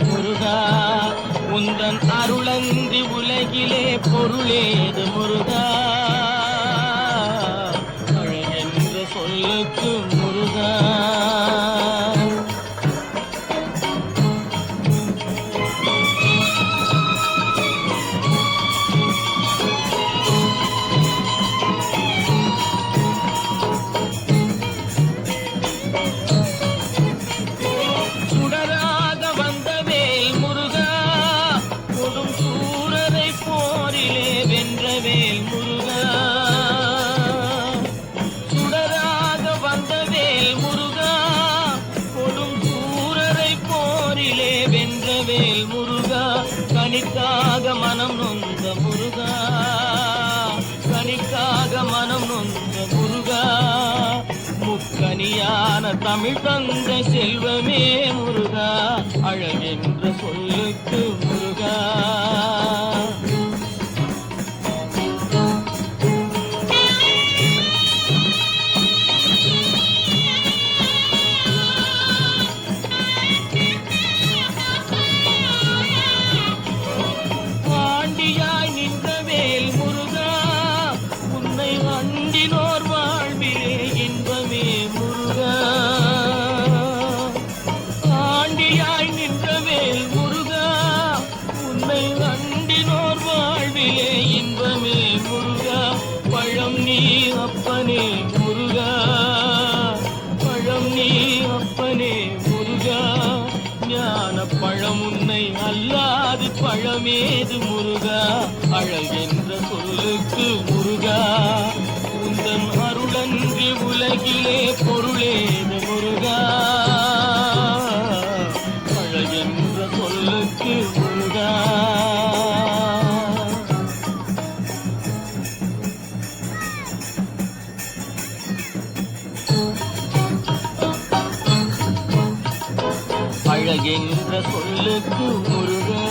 முருகா. உந்தன் அருளன்றி உலகிலே பொருளேது முருகா. அழகென்ற சொல்லுக்கு முருகா. வேல் முருகா, கனிக்காக மனம் நொந்த முருகா, கனிக்காக மனம் நொந்த முருகா. முக்கனியான தமிழ் தந்த செல்வமே முருகா, அழகென்ற சொல்லுக்கு முருகா. பழம் நீ அப்பனே முருகா, பழம் நீ அப்பனே முருகா. ஞான பழம் உன்னை அல்லாது பழமேது முருகா, அழகென்ற சொல்லுக்கு முருகா. உந்தன் அருளன்றி உலகிலே பொருளேது முருகா, அழகென்ற சொல்லுக்கு முருகா. அழகென்ற சொல்லுக்கு முருகா.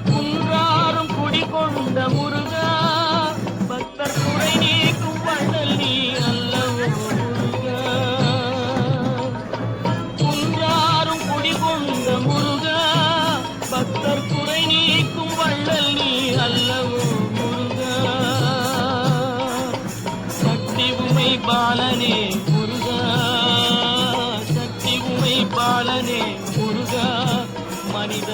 குன்றாரும் குடிகொண்ட முருகா, பக்தர் குறை நீக்கும் வள்ளல் நீ அல்லவோ முருகா. குன்றாரும் குடிகொண்ட முருகா, பக்தர் குறை நீக்கும் வள்ளல் நீ அல்லவோ முருகா. சக்தி உமை பாலனே முருகா, சக்தி உமை பாலனே முருகா. மனித